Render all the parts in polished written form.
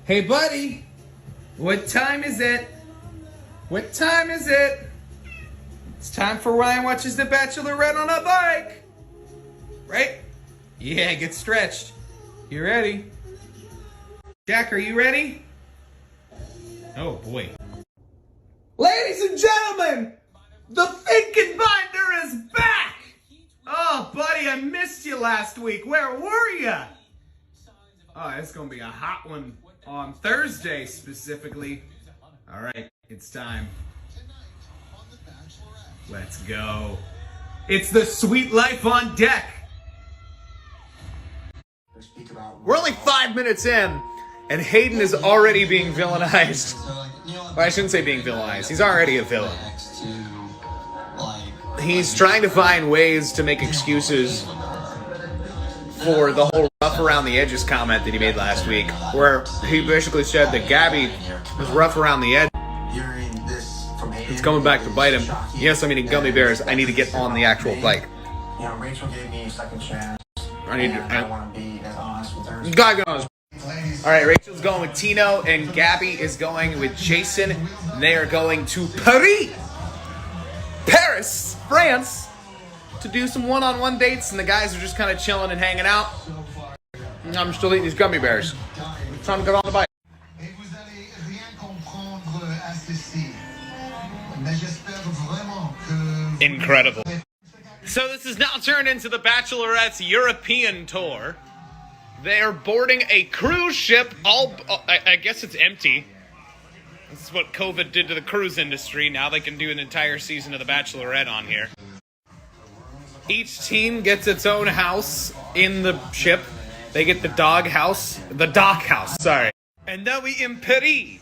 Hey, buddy, what time is it? What time is it? It's time for Ryan watches the Bachelorette on a bike. Right? Yeah, get stretched. You ready? Jack, are you ready? Oh, boy. Ladies and gentlemen, the Finken Binder is back! Oh, buddy, I missed you last week. Where were you? Oh, it's going to be a hot one on Thursday, specifically. All right, it's time. Let's go. It's the sweet life on deck. We're only 5 minutes in, and Hayden is already being villainized. Well, I shouldn't say being villainized. He's already a villain. He's trying to find ways to make excuses for the whole rough around the edges comment that he made last week, where he basically said that Gabby was rough around the edge. It's coming back to bite him. Yes, I'm eating gummy bears. I need to get on the actual bike. You know, Rachel gave me a second chance. I want to be as honest with her. God knows. All right, Rachel's going with Tino, and Gabby is going with Jason. They are going to Paris, France, to do some one-on-one dates, and the guys are just kind of chilling and hanging out. And I'm still eating these gummy bears. I'm trying to get on the bike. Incredible. So this is now turned into the Bachelorette's European tour. They are boarding a cruise ship. I guess it's empty. This is what COVID did to the cruise industry. Now they can do an entire season of the Bachelorette on here. Each team gets its own house in the ship. They get the dock house, sorry. And now we in Paris.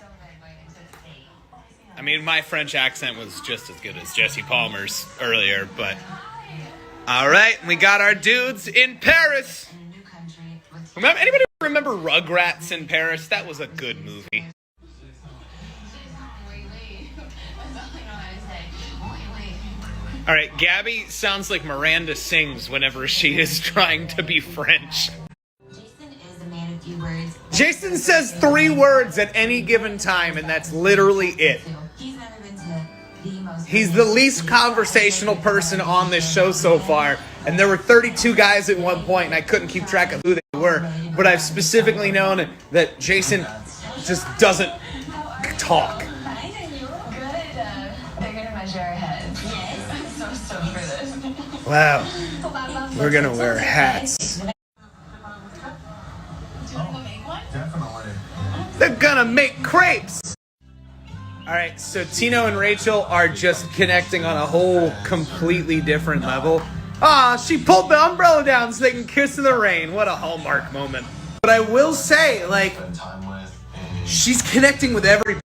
I mean, my French accent was just as good as Jesse Palmer's earlier, but... Alright, we got our dudes in Paris. Anybody remember Rugrats in Paris? That was a good movie. Alright, Gabby sounds like Miranda sings whenever she is trying to be French. Jason is a man of few words. Jason says 3 words at any given time, and that's literally it. He's the least conversational person on this show so far, and there were 32 guys at one point, and I couldn't keep track of who they were, but I've specifically known that Jason just doesn't talk. They're gonna measure our heads. Yes. I'm so stoked for this. Wow. We're gonna wear hats. Definitely. They're gonna make crepes! Alright, so Tino and Rachel are just connecting on a whole completely different level. Ah, she pulled the umbrella down so they can kiss in the rain. What a Hallmark moment. But I will say, like, she's connecting with everybody.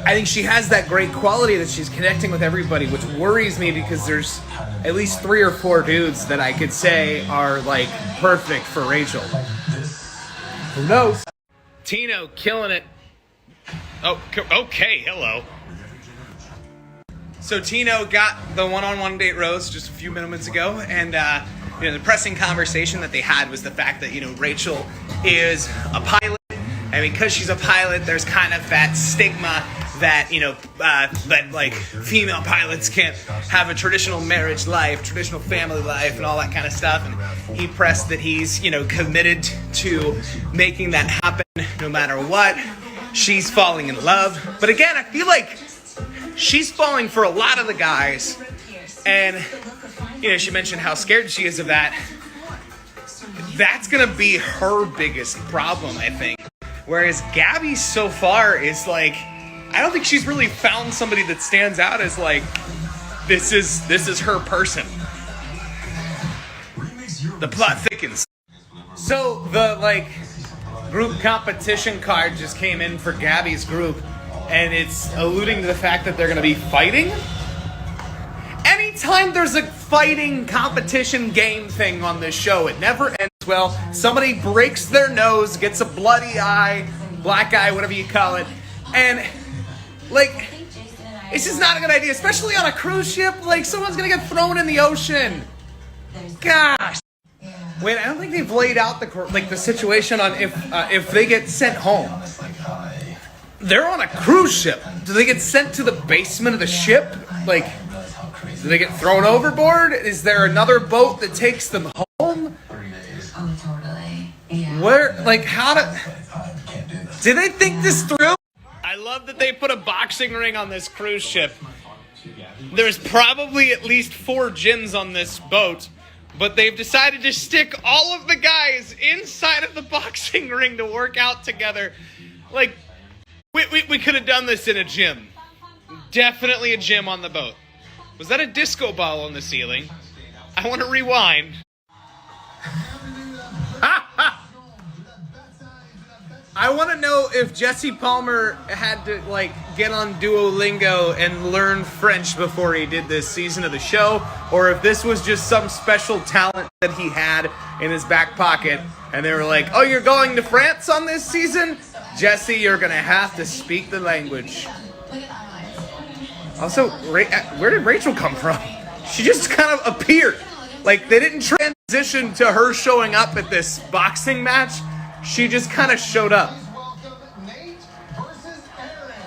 I think she has that great quality that she's connecting with everybody, which worries me because there's at least 3 or 4 dudes that I could say are, like, perfect for Rachel. Who knows? Tino killing it. Oh, okay, hello. So Tino got the one-on-one date rose just a few minutes ago, and the pressing conversation that they had was the fact that, Rachel is a pilot, and because she's a pilot, there's kind of that stigma that, that, like, female pilots can't have a traditional marriage life, traditional family life, and all that kind of stuff, and he pressed that he's, committed to making that happen no matter what. She's falling in love. But again, I feel like she's falling for a lot of the guys. And, she mentioned how scared she is of that. That's going to be her biggest problem, I think. Whereas Gabby so far is like, I don't think she's really found somebody that stands out as like, this is her person. The plot thickens. So the, group competition card just came in for Gabby's group, and it's alluding to the fact that they're going to be fighting. Anytime there's a fighting competition game thing on this show, it never ends well. Somebody breaks their nose, gets a bloody eye, black eye, whatever you call it, and, it's just not a good idea, especially on a cruise ship. Someone's going to get thrown in the ocean. Gosh. Yeah. Wait, I don't think they've laid out the situation on if they get sent home. They're on a cruise ship. Do they get sent to the basement of the ship? Like, do they get thrown overboard? Is there another boat that takes them home? Oh, totally. Yeah. Where, like, did they think this through? I love that they put a boxing ring on this cruise ship. There's probably at least 4 gyms on this boat, but they've decided to stick all of the guys inside of the boxing ring to work out together. Like, we could have done this in a gym. Definitely a gym on the boat. Was that a disco ball on the ceiling? I want to rewind. I want to know if Jesse Palmer had to, like, get on Duolingo and learn French before he did this season of the show, or if this was just some special talent that he had in his back pocket, and they were like, oh, you're going to France on this season? Jesse, you're going to have to speak the language. Also, where did Rachel come from? She just kind of appeared. Like, they didn't transition to her showing up at this boxing match. She just kind of showed up.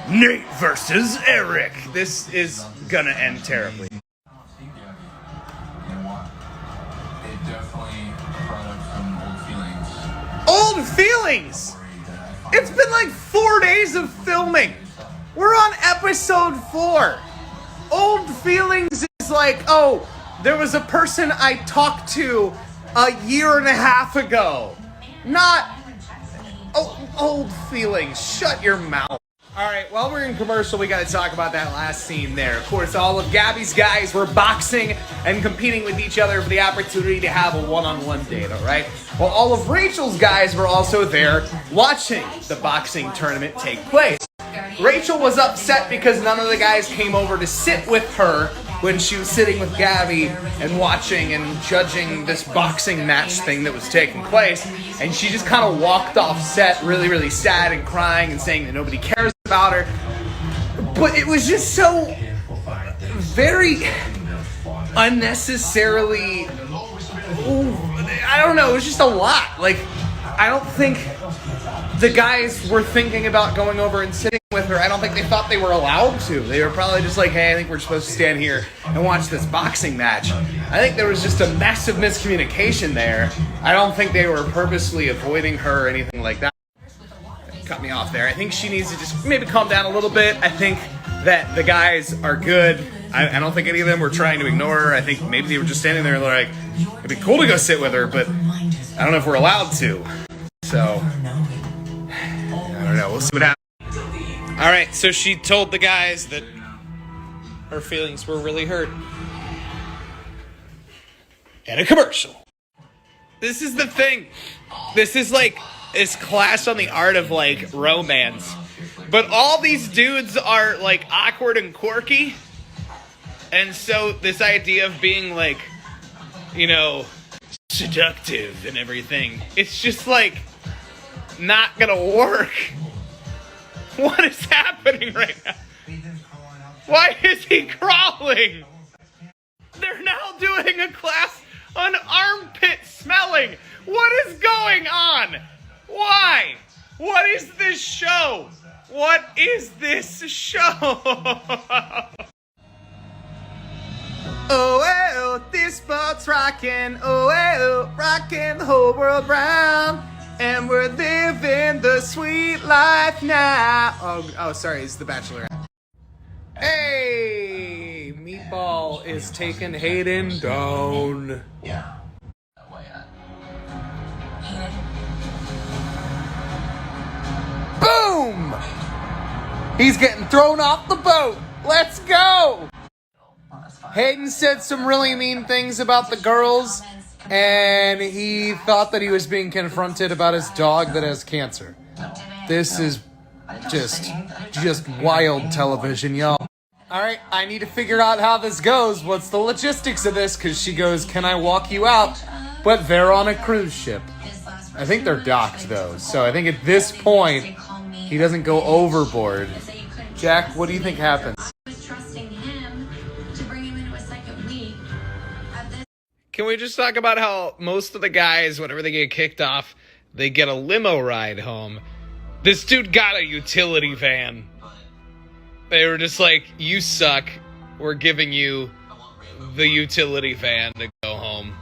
Nate versus Eric. This is gonna end terribly. You know what? It definitely brought up some old feelings. Old feelings! It's been like 4 days of filming. We're on episode 4. Old feelings is like, oh, there was a person I talked to a year and a half ago. Not old feelings. Shut your mouth. Alright, while we're in commercial, we gotta talk about that last scene there. Of course, all of Gabby's guys were boxing and competing with each other for the opportunity to have a one-on-one date, alright? Well, all of Rachel's guys were also there watching the boxing tournament take place. Rachel was upset because none of the guys came over to sit with her when she was sitting with Gabby and watching and judging this boxing match thing that was taking place. And she just kind of walked off set really, really sad and crying and saying that nobody cares about her. But it was just so very unnecessarily, I don't know, it was just a lot. Like, I don't think the guys were thinking about going over and sitting with her. I don't think they thought they were allowed to. They were probably just like, hey, I think we're supposed to stand here and watch this boxing match. I think there was just a massive miscommunication there. I don't think they were purposely avoiding her or anything like that. Cut me off there. I think she needs to just maybe calm down a little bit. I think that the guys are good. I don't think any of them were trying to ignore her. I think maybe they were just standing there and they're like, it'd be cool to go sit with her, but I don't know if we're allowed to. So, I don't know. We'll see what happens. All right, so she told the guys that her feelings were really hurt. And a commercial. This is the thing. This is like this class on the art of like romance. But all these dudes are like awkward and quirky. And so this idea of being like, you know, seductive and everything, it's just like not gonna work. What is happening right now? Why is he crawling? They're now doing a class on armpit smelling. What is going on? Why? What is this show? What is this show? Oh, this boat's rocking. Oh, rocking the whole world round. And we're living the sweet life now. Oh, sorry, it's the Bachelorette. Hey, Meatball is taking Hayden down. Yeah. That way, Boom! He's getting thrown off the boat. Let's go! Hayden said some really mean things about the girls, and he thought that he was being confronted about his dog that has cancer. This is just wild television, y'all. Alright, I need to figure out how this goes. What's the logistics of this? Because she goes, can I walk you out? But they're on a cruise ship. I think they're docked, though. So I think at this point, he doesn't go overboard. Jack, what do you think happens? Can we just talk about how most of the guys, whenever they get kicked off, they get a limo ride home? This dude got a utility van. They were just like, you suck. We're giving you the utility van to go home.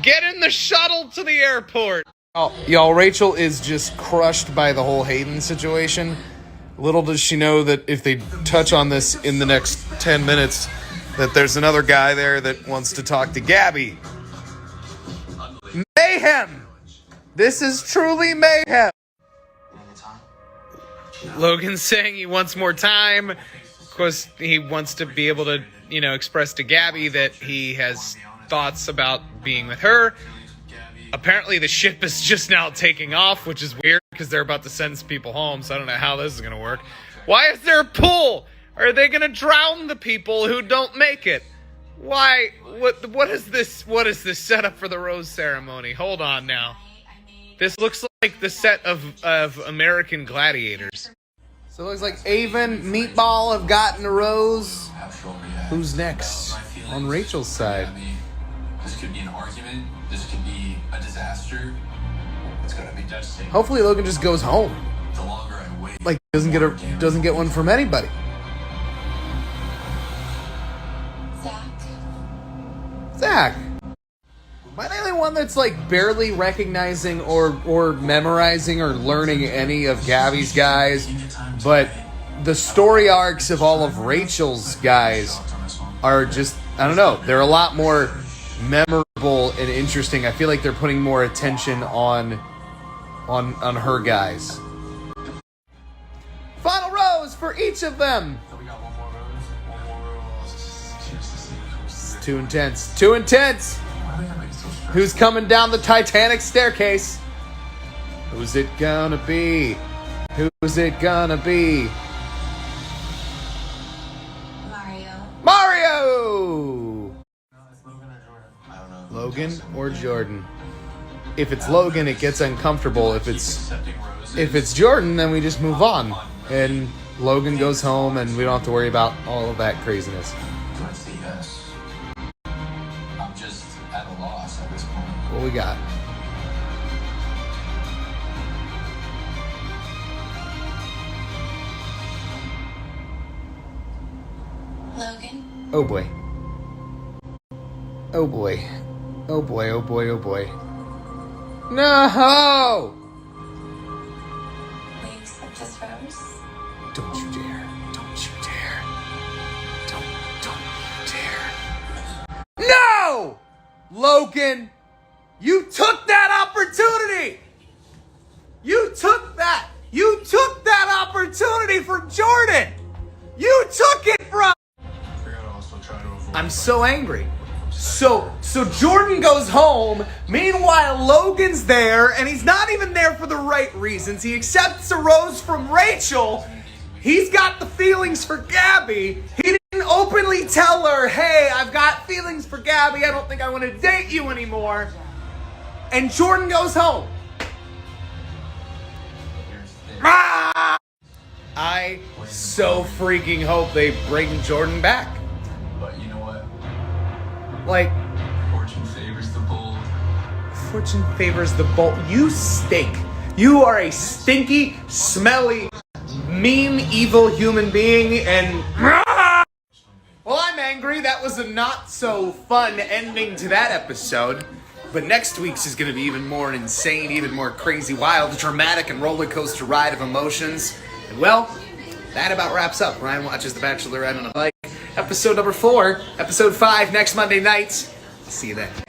Get in the shuttle to the airport. Oh, y'all, Rachel is just crushed by the whole Hayden situation. Little does she know that if they touch on this in the next 10 minutes, that there's another guy there that wants to talk to Gabby. Mayhem! This is truly mayhem. Logan's saying he wants more time. Of course, he wants to be able to, express to Gabby that he has thoughts about being with her. Apparently, the ship is just now taking off, which is weird because they're about to send some people home, so I don't know how this is going to work. Why is there a pool? Are they going to drown the people who don't make it? Why? What is this? What is this setup for the rose ceremony? Hold on now. This looks like the set of American Gladiators. So it looks like Avon, Meatball have gotten a rose. Who's next on Rachel's side? This could be an argument. This could be a disaster. It's gonna be devastating. Hopefully Logan just goes home. The longer I wait, Like doesn't get one from anybody. Zach. Am I the only one that's like barely recognizing or memorizing or learning any of Gabby's guys? But the story arcs of all of Rachel's guys are just, I don't know, they're a lot more memorable and interesting. I feel like they're putting more attention on her guys. Final rose for each of them. so we got one more rose. One more rose. Cheers to see who's Too intense. Too intense. Why do they make it so stressful? Who's coming down the Titanic staircase? Who's it gonna be? Who's it gonna be? Mario! I don't know. Logan or Jordan? If it's Logan, it gets uncomfortable. If it's Jordan, then we just move on. And Logan goes home and we don't have to worry about all of that craziness. I'd say yes. I'm just at a loss at this point. What we got? Logan? Oh boy. Oh boy. Oh boy, oh boy, oh boy. No! Will you accept this rose? Don't you dare. Don't you dare. Don't you dare. No! Logan, you took that opportunity! You took that! You took that opportunity from Jordan! You took it from... We gotta also try to avoid. I'm so angry. So Jordan goes home. Meanwhile, Logan's there, and he's not even there for the right reasons. He accepts a rose from Rachel. He's got the feelings for Gabby. He didn't openly tell her, hey, I've got feelings for Gabby. I don't think I want to date you anymore. And Jordan goes home. Ah! I so freaking hope they bring Jordan back. But you know what? Like, Fortune favors the bold. fortune favors the bold. You stink. You are a stinky, smelly, mean, evil human being, and... Well, I'm angry. That was a not so fun ending to that episode. But next week's is going to be even more insane, even more crazy, wild, dramatic, and roller coaster ride of emotions. And well, that about wraps up Ryan Watches The Bachelorette on a Bike. Episode number 4, episode 5, next Monday night. See you then.